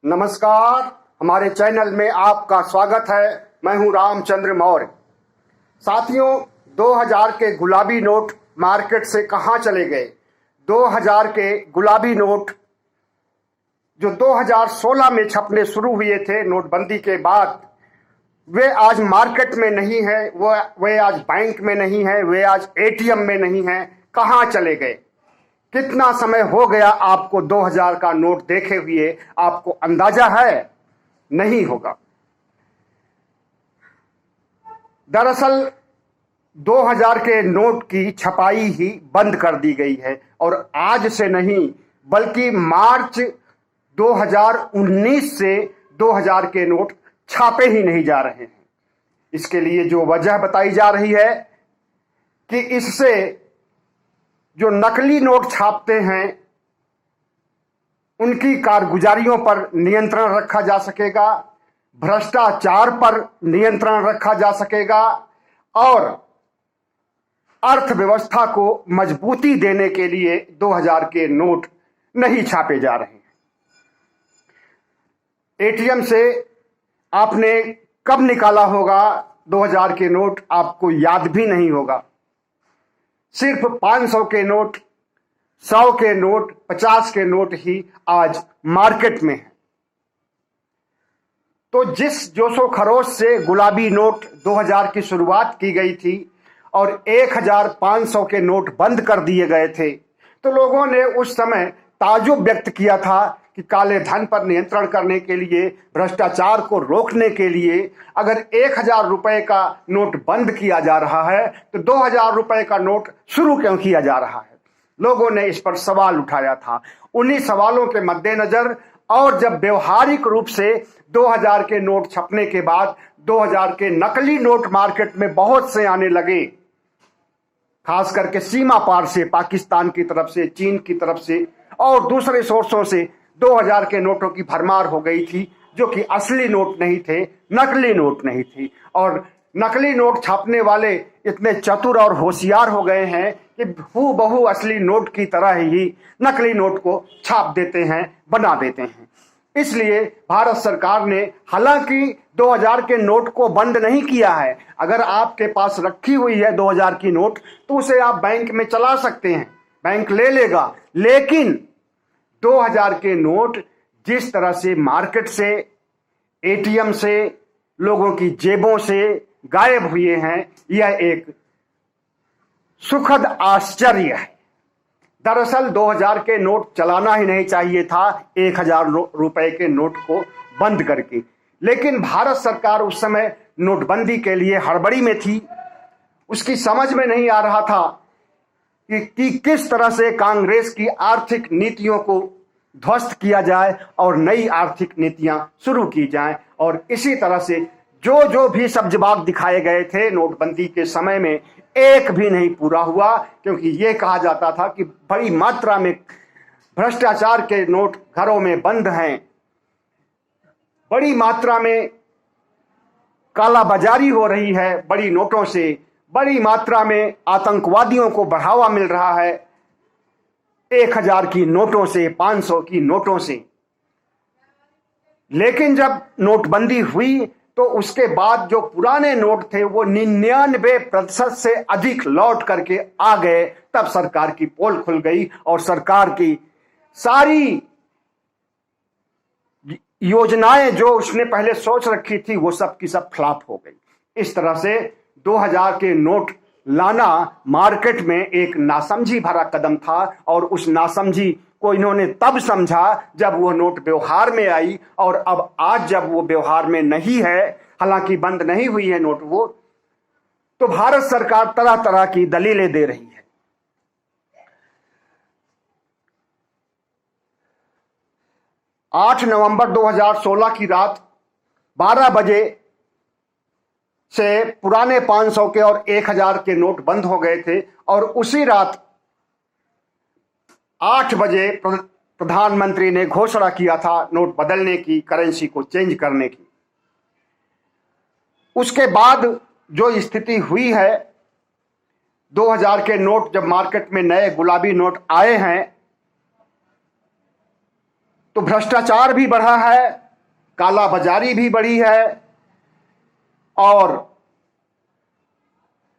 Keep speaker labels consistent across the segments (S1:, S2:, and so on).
S1: नमस्कार। हमारे चैनल में आपका स्वागत है। मैं हूं रामचंद्र मौर्य। साथियों, 2000 के गुलाबी नोट मार्केट से कहां चले गए? 2000 के गुलाबी नोट जो 2016 में छपने शुरू हुए थे नोटबंदी के बाद, वे आज मार्केट में नहीं है, वे आज बैंक में नहीं है, वे आज एटीएम में नहीं है। कहां चले गए? कितना समय हो गया आपको 2000 का नोट देखे हुए? आपको अंदाजा है? नहीं होगा। दरअसल 2000 के नोट की छपाई ही बंद कर दी गई है और आज से नहीं बल्कि मार्च 2019 से 2000 के नोट छापे ही नहीं जा रहे हैं। इसके लिए जो वजह बताई जा रही है कि इससे जो नकली नोट छापते हैं उनकी कारगुजारियों पर नियंत्रण रखा जा सकेगा, भ्रष्टाचार पर नियंत्रण रखा जा सकेगा और अर्थव्यवस्था को मजबूती देने के लिए 2000 के नोट नहीं छापे जा रहे हैं। एटीएम से आपने कब निकाला होगा 2000 के नोट? आपको याद भी नहीं होगा। सिर्फ 500 के नोट, 100 के नोट, 50 के नोट ही आज मार्केट में है। तो जिस जोशो खरोश से गुलाबी नोट 2000 की शुरुआत की गई थी और 1500 के नोट बंद कर दिए गए थे, तो लोगों ने उस समय ताजुब व्यक्त किया था कि काले धन पर नियंत्रण करने के लिए, भ्रष्टाचार को रोकने के लिए अगर 1000 रुपए का नोट बंद किया जा रहा है तो 2000 रुपए का नोट शुरू क्यों किया जा रहा है? लोगों ने इस पर सवाल उठाया था। उन्हीं सवालों के मद्देनजर और जब व्यवहारिक रूप से 2000 के नोट छपने के बाद 2000 के नकली नोट मार्केट में बहुत से आने लगे, खास करके सीमा पार से, पाकिस्तान की तरफ से, चीन की तरफ से और दूसरे सोर्सों से 2000 के नोटों की भरमार हो गई थी, जो कि असली नोट नहीं थे, नकली नोट नहीं थी। और नकली नोट छापने वाले इतने चतुर और होशियार हो गए हैं कि हूबहू असली नोट की तरह ही नकली नोट को छाप देते हैं, बना देते हैं। इसलिए भारत सरकार ने हालांकि 2000 के नोट को बंद नहीं किया है। अगर आपके पास रखी हुई है 2000 की नोट तो उसे आप बैंक में चला सकते हैं, बैंक ले लेगा। लेकिन 2000 के नोट जिस तरह से मार्केट से, एटीएम से, लोगों की जेबों से गायब हुए हैं, यह एक सुखद आश्चर्य है। दरअसल 2000 के नोट चलाना ही नहीं चाहिए था, 1000 रुपए के नोट को बंद करके। लेकिन भारत सरकार उस समय नोटबंदी के लिए हड़बड़ी में थी। उसकी समझ में नहीं आ रहा था कि किस तरह से कांग्रेस की आर्थिक नीतियों को ध्वस्त किया जाए और नई आर्थिक नीतियां शुरू की जाएं। और इसी तरह से जो भी सब्जबाग दिखाए गए थे नोटबंदी के समय में, एक भी नहीं पूरा हुआ, क्योंकि ये कहा जाता था कि बड़ी मात्रा में भ्रष्टाचार के नोट घरों में बंद हैं, बड़ी मात्रा में कालाबाजारी हो रही है बड़ी नोटों से, बड़ी मात्रा में आतंकवादियों को बढ़ावा मिल रहा है 1000 की नोटों से, 500 की नोटों से। लेकिन जब नोटबंदी हुई तो उसके बाद जो पुराने नोट थे वो 99% से अधिक लौट करके आ गए। तब सरकार की पोल खुल गई और सरकार की सारी योजनाएं जो उसने पहले सोच रखी थी वो सब की सब फ्लॉप हो गई। इस तरह से 2000 के नोट लाना मार्केट में एक नासमझी भरा कदम था और उस नासमझी को इन्होंने तब समझा जब वो नोट व्यवहार में आई। और अब आज जब वो व्यवहार में नहीं है, हालांकि बंद नहीं हुई है नोट वो, तो भारत सरकार तरह तरह की दलीलें दे रही है। 8 नवंबर 2016 की रात 12 बजे से पुराने 500 के और 1000 के नोट बंद हो गए थे और उसी रात 8 बजे प्रधानमंत्री ने घोषणा किया था नोट बदलने की, करेंसी को चेंज करने की। उसके बाद जो स्थिति हुई है, 2000 के नोट जब मार्केट में नए गुलाबी नोट आए हैं तो भ्रष्टाचार भी बढ़ा है, काला बाजारी भी बढ़ी है और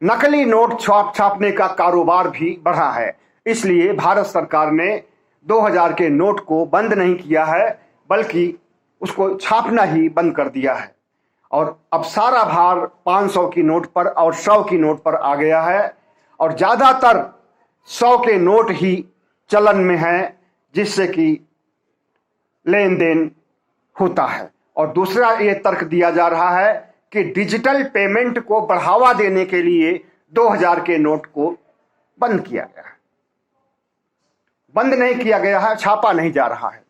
S1: नकली नोट छापने का कारोबार भी बढ़ा है। इसलिए भारत सरकार ने 2000 के नोट को बंद नहीं किया है, बल्कि उसको छापना ही बंद कर दिया है। और अब सारा भार 500 की नोट पर और 100 की नोट पर आ गया है और ज़्यादातर 100 के नोट ही चलन में है, जिससे कि लेन देन होता है। और दूसरा ये तर्क दिया जा रहा है कि डिजिटल पेमेंट को बढ़ावा देने के लिए 2000 के नोट को बंद किया गया है। बंद नहीं किया गया है, छापा नहीं जा रहा है।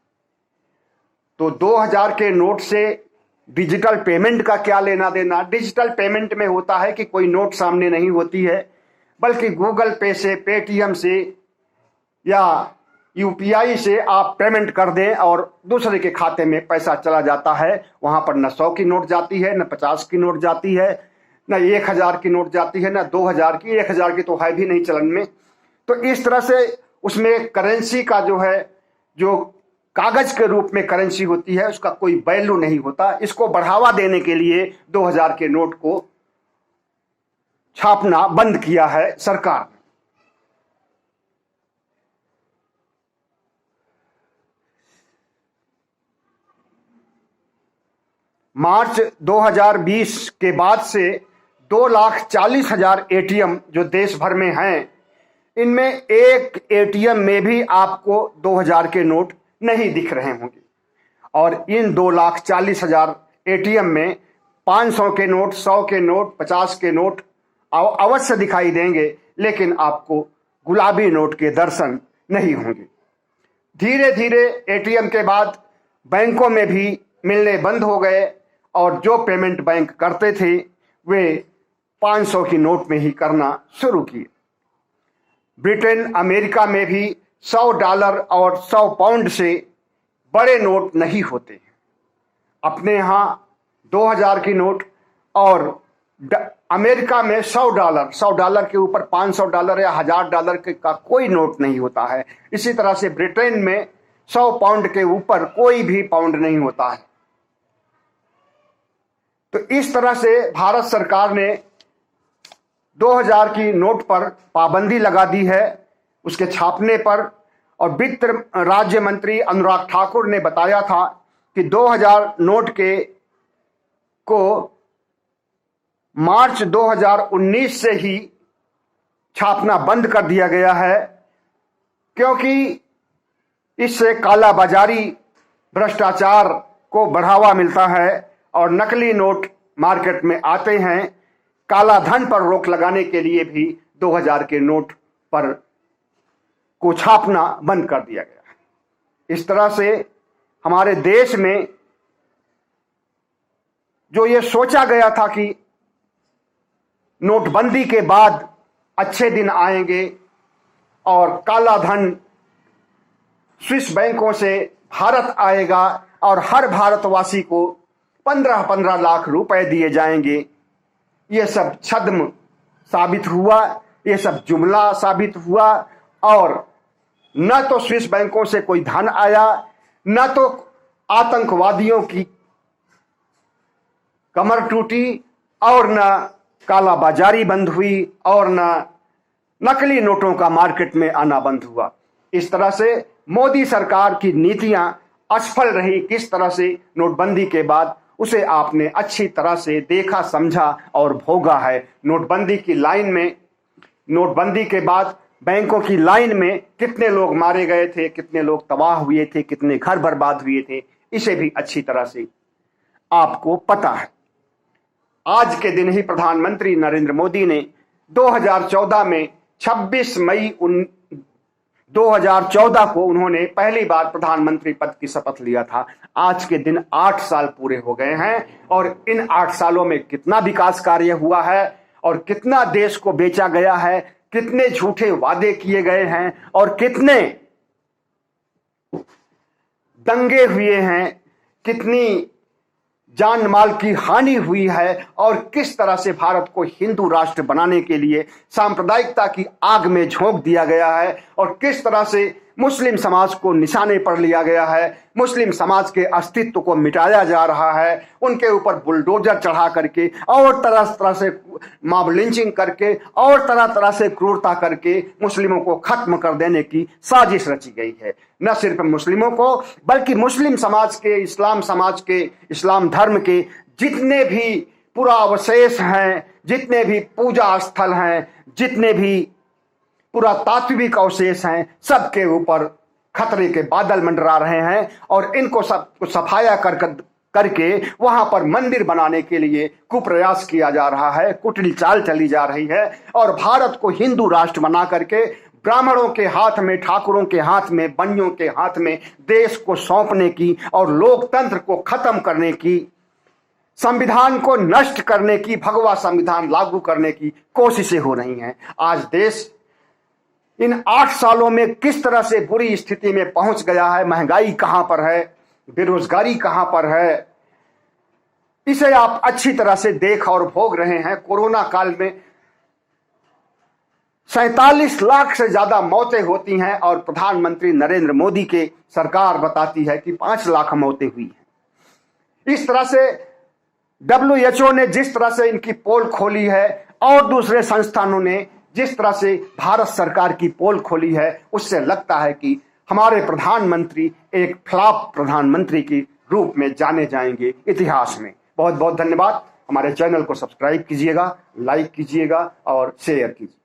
S1: तो 2000 के नोट से डिजिटल पेमेंट का क्या लेना देना? डिजिटल पेमेंट में होता है कि कोई नोट सामने नहीं होती है, बल्कि गूगल पे से, पेटीएम से या यूपीआई से आप पेमेंट कर दें और दूसरे के खाते में पैसा चला जाता है। वहां पर न 100 की नोट जाती है, न 50 की नोट जाती है, न 1000 की नोट जाती है, न 2000 की। 1000 की तो है भी नहीं चलन में। तो इस तरह से उसमें करेंसी का जो कागज के रूप में करेंसी होती है, उसका कोई वैल्यू नहीं होता। इसको बढ़ावा देने के लिए 2000 के नोट को छापना बंद किया है सरकार ने। मार्च 2020 के बाद से 2,40,000 एटीएम जो देश भर में हैं, इनमें एक एटीएम में भी आपको 2000 के नोट नहीं दिख रहे होंगे। और इन 2,40,000 एटीएम में 500 के नोट, 100 के नोट, 50 के नोट अवश्य दिखाई देंगे, लेकिन आपको गुलाबी नोट के दर्शन नहीं होंगे। धीरे धीरे एटीएम के बाद बैंकों में भी मिलने बंद हो गए और जो पेमेंट बैंक करते थे वे 500 की नोट में ही करना शुरू किए। ब्रिटेन, अमेरिका में भी $100 और 100 पाउंड से बड़े नोट नहीं होते। अपने यहाँ 2000 की नोट और अमेरिका में $100 के ऊपर $500 या $1000 का कोई नोट नहीं होता है। इसी तरह से ब्रिटेन में 100 पाउंड के ऊपर कोई भी पाउंड नहीं होता है। तो इस तरह से भारत सरकार ने 2000 की नोट पर पाबंदी लगा दी है, उसके छापने पर। और वित्त राज्य मंत्री अनुराग ठाकुर ने बताया था कि 2000 नोट को मार्च 2019 से ही छापना बंद कर दिया गया है, क्योंकि इससे काला बाजारी, भ्रष्टाचार को बढ़ावा मिलता है और नकली नोट मार्केट में आते हैं। काला धन पर रोक लगाने के लिए भी 2000 के नोट पर को छापना बंद कर दिया गया है। इस तरह से हमारे देश में जो ये सोचा गया था कि नोटबंदी के बाद अच्छे दिन आएंगे और काला धन स्विस बैंकों से भारत आएगा और हर भारतवासी को 15-15 लाख रुपए दिए जाएंगे, ये सब छद्म साबित हुआ, ये सब जुमला साबित हुआ। और न तो स्विस बैंकों से कोई धन आया, न तो आतंकवादियों की कमर टूटी, और न काला बाजारी बंद हुई, और न नकली नोटों का मार्केट में आना बंद हुआ। इस तरह से मोदी सरकार की नीतियां असफल रही। किस तरह से नोटबंदी के बाद उसे आपने अच्छी तरह से देखा, समझा और भोगा है। नोटबंदी की लाइन में, नोटबंदी के बाद बैंकों की लाइन में कितने लोग मारे गए थे, कितने लोग तबाह हुए थे, कितने घर बर्बाद हुए थे, इसे भी अच्छी तरह से आपको पता है। आज के दिन ही प्रधानमंत्री नरेंद्र मोदी ने 2014 में 26 मई 2014 को उन्होंने पहली बार प्रधानमंत्री पद की शपथ लिया था। आज के दिन 8 साल पूरे हो गए हैं और इन 8 सालों में कितना विकास कार्य हुआ है और कितना देश को बेचा गया है, कितने झूठे वादे किए गए हैं और कितने दंगे हुए हैं, कितनी जान माल की हानि हुई है और किस तरह से भारत को हिंदू राष्ट्र बनाने के लिए सांप्रदायिकता की आग में झोंक दिया गया है और किस तरह से मुस्लिम समाज को निशाने पर लिया गया है, मुस्लिम समाज के अस्तित्व को मिटाया जा रहा है, उनके ऊपर बुलडोजर चढ़ा करके और तरह तरह से मॉब लिंचिंग करके और तरह तरह से क्रूरता करके मुस्लिमों को खत्म कर देने की साजिश रची गई है। न सिर्फ मुस्लिमों को बल्कि मुस्लिम समाज के, इस्लाम समाज के, इस्लाम धर्म के जितने भी पुरावशेष हैं, जितने भी पूजा स्थल हैं, जितने भी पुरातात्विक अवशेष हैं, सबके ऊपर खतरे के बादल मंडरा रहे हैं और इनको सब सफाया करके वहां पर मंदिर बनाने के लिए कुप्रयास किया जा रहा है, कुटिल चाल चली जा रही है और भारत को हिंदू राष्ट्र बना करके ब्राह्मणों के हाथ में, ठाकुरों के हाथ में, बनियों के हाथ में देश को सौंपने की और लोकतंत्र को खत्म करने की, संविधान को नष्ट करने की, भगवा संविधान लागू करने की कोशिशें हो रही हैं। आज देश इन 8 सालों में किस तरह से बुरी स्थिति में पहुंच गया है, महंगाई कहां पर है, बेरोजगारी कहां पर है, इसे आप अच्छी तरह से देख और भोग रहे हैं। कोरोना काल में 47 लाख से ज्यादा मौतें होती हैं और प्रधानमंत्री नरेंद्र मोदी के सरकार बताती है कि 5 लाख मौतें हुई हैं। इस तरह से WHO ने जिस तरह से इनकी पोल खोली है और दूसरे संस्थानों ने जिस तरह से भारत सरकार की पोल खोली है, उससे लगता है कि हमारे प्रधानमंत्री एक फ्लॉप प्रधानमंत्री के रूप में जाने जाएंगे इतिहास में। बहुत बहुत धन्यवाद। हमारे चैनल को सब्सक्राइब कीजिएगा, लाइक कीजिएगा और शेयर कीजिए।